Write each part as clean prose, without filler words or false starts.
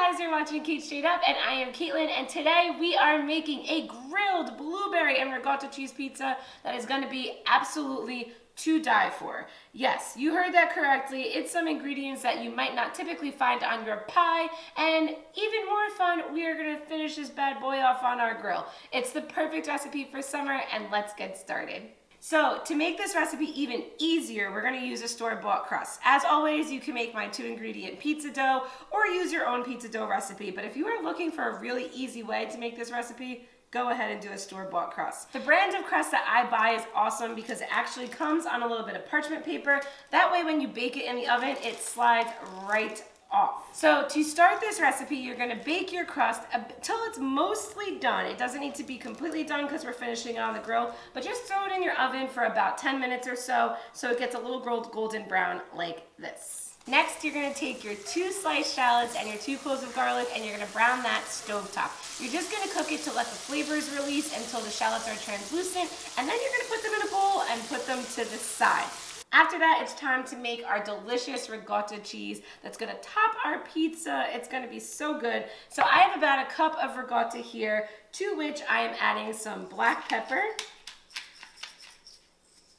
guys, you're watching Cait Straight Up, and I am Caitlin, and today we are making a grilled blueberry and ricotta cheese pizza that is going to be absolutely to die for. Yes, you heard that correctly. It's some ingredients that you might not typically find on your pie, and even more fun, we are going to finish this bad boy off on our grill. It's the perfect recipe for summer, and let's get started. So to make this recipe even easier, we're going to use a store-bought crust. As always, you can make my 2-ingredient pizza dough or use your own pizza dough recipe. But if you are looking for a really easy way to make this recipe, go ahead and do a store-bought crust. The brand of crust that I buy is awesome because it actually comes on a little bit of parchment paper. That way when you bake it in the oven, it slides right off. So to start this recipe, you're going to bake your crust until it's mostly done. It doesn't need to be completely done because we're finishing it on the grill, but just throw it in your oven for about 10 minutes or so it gets a little golden brown like this. Next, you're going to take your 2 sliced shallots and your 2 cloves of garlic, and you're going to brown that stovetop. You're just going to cook it to let the flavors release until the shallots are translucent, and then you're going to put them in a bowl and put them to the side. After that, it's time to make our delicious ricotta cheese that's going to top our pizza. It's going to be so good. So I have about a cup of ricotta here, to which I am adding some black pepper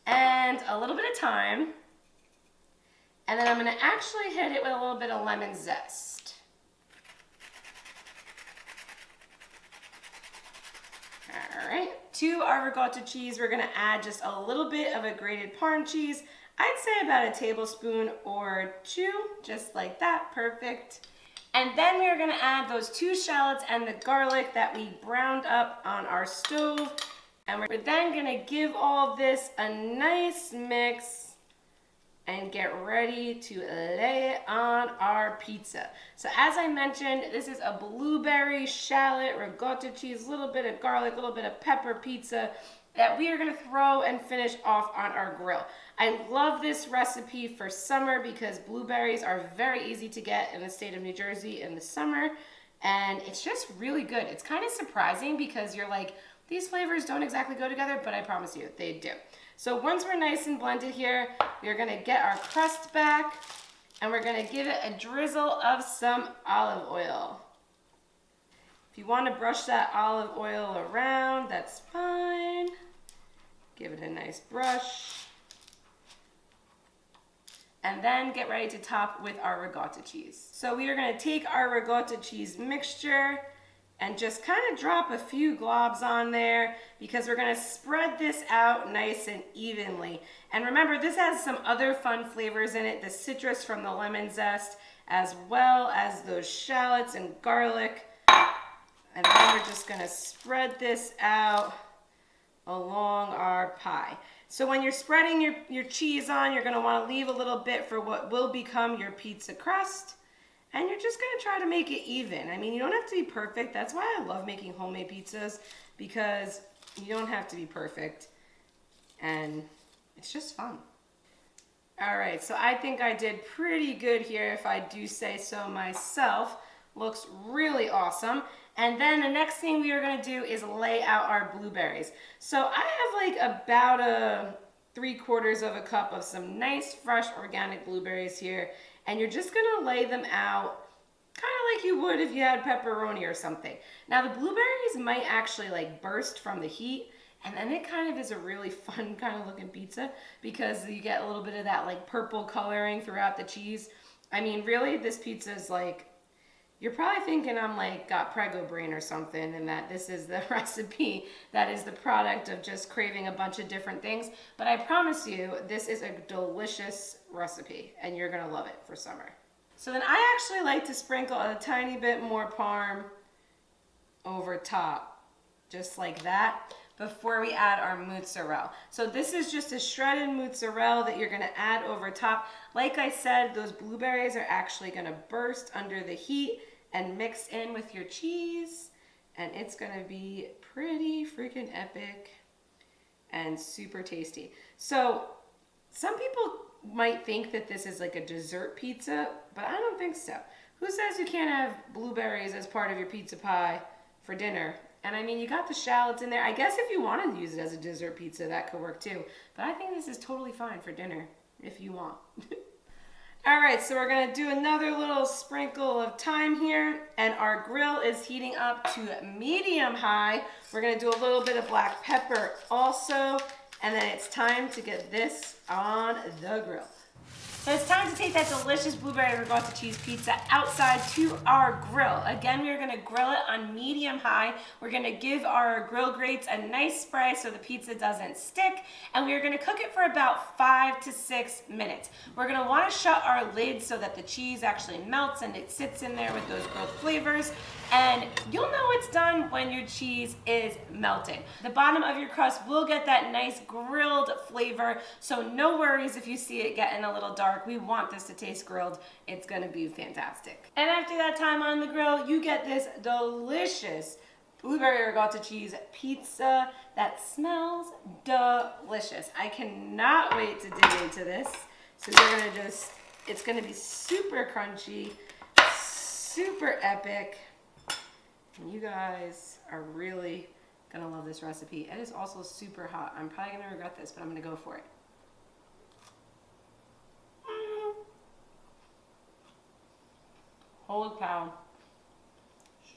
and a little bit of thyme. And then I'm going to actually hit it with a little bit of lemon zest. All right. To our ricotta cheese, we're going to add just a little bit of a grated Parm cheese. I'd say about a tablespoon or 2, just like that, perfect. And then we are going to add those 2 shallots and the garlic that we browned up on our stove. And we're then going to give all this a nice mix and get ready to lay it on our pizza. So as I mentioned, this is a blueberry, shallot, ricotta cheese, a little bit of garlic, a little bit of pepper pizza that we are going to throw and finish off on our grill. I love this recipe for summer because blueberries are very easy to get in the state of New Jersey in the summer, and it's just really good. It's kind of surprising because you're like, these flavors don't exactly go together, but I promise you, they do. So once we're nice and blended here, we're going to get our crust back, and we're going to give it a drizzle of some olive oil. If you want to brush that olive oil around, that's fine. Give it a nice brush. And then get ready to top with our ricotta cheese. So we are going to take our ricotta cheese mixture and just kind of drop a few globs on there because we're going to spread this out nice and evenly. And remember, this has some other fun flavors in it, the citrus from the lemon zest, as well as those shallots and garlic. And then we're just going to spread this out along our pie. So when you're spreading your cheese on, you're going to want to leave a little bit for what will become your pizza crust. And you're just going to try to make it even. I mean, you don't have to be perfect. That's why I love making homemade pizzas, because you don't have to be perfect. And it's just fun. All right, so I think I did pretty good here, if I do say so myself. Looks really awesome. And then the next thing we are going to do is lay out our blueberries. So I have like about a 3/4 of a cup of some nice fresh organic blueberries here. And you're just going to lay them out kind of like you would if you had pepperoni or something. Now the blueberries might actually like burst from the heat, and then it kind of is a really fun kind of looking pizza because you get a little bit of that like purple coloring throughout the cheese. I mean, really, this pizza is like, you're probably thinking I'm like got Prego brain or something, and that this is the recipe that is the product of just craving a bunch of different things. But I promise you, this is a delicious recipe, and you're gonna love it for summer. So then I actually like to sprinkle a tiny bit more Parm over top, just like that, before we add our mozzarella. So this is just a shredded mozzarella that you're gonna add over top. Like I said, those blueberries are actually gonna burst under the heat and mix in with your cheese, and it's gonna be pretty freaking epic and super tasty. So some people might think that this is like a dessert pizza, but I don't think so. Who says you can't have blueberries as part of your pizza pie for dinner? And I mean, you got the shallots in there. I guess if you want to use it as a dessert pizza, that could work too. But I think this is totally fine for dinner if you want. All right, so we're gonna do another little sprinkle of thyme here, and our grill is heating up to medium high. We're gonna do a little bit of black pepper also, and then it's time to get this on the grill. So it's time to take that delicious blueberry ricotta cheese pizza outside to our grill. Again, we're gonna grill it on medium high. We're gonna give our grill grates a nice spray so the pizza doesn't stick, and we're gonna cook it for about 5 to 6 minutes. We're gonna wanna shut our lid so that the cheese actually melts and it sits in there with those grilled flavors. And you'll know it's done when your cheese is melting. The bottom of your crust will get that nice grilled flavor, so no worries if you see it getting a little dark. We want this to taste grilled. It's gonna be fantastic. And after that time on the grill, you get this delicious blueberry ricotta cheese pizza that smells delicious. I cannot wait to dig into this. So we're gonna it's gonna be super crunchy, super epic. And you guys are really gonna love this recipe. It is also super hot. I'm probably gonna regret this, but I'm gonna go for it. Holy cow.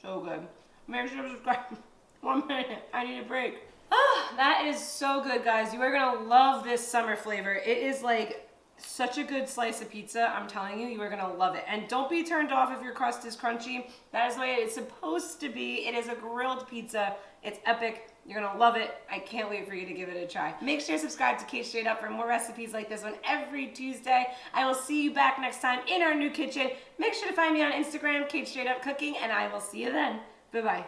So good. Make sure to subscribe. 1 minute, I need a break. Ah, that is so good, guys. You are gonna love this summer flavor. It is like such a good slice of pizza. I'm telling you, you are gonna love it. And don't be turned off if your crust is crunchy. That is the way it's supposed to be. It is a grilled pizza. It's epic. You're gonna love it. I can't wait for you to give it a try. Make sure to subscribe to Cait Straight Up for more recipes like this one every Tuesday. I will see you back next time in our new kitchen. Make sure to find me on Instagram, Cait Straight Up Cooking, and I will see you then. Bye-bye.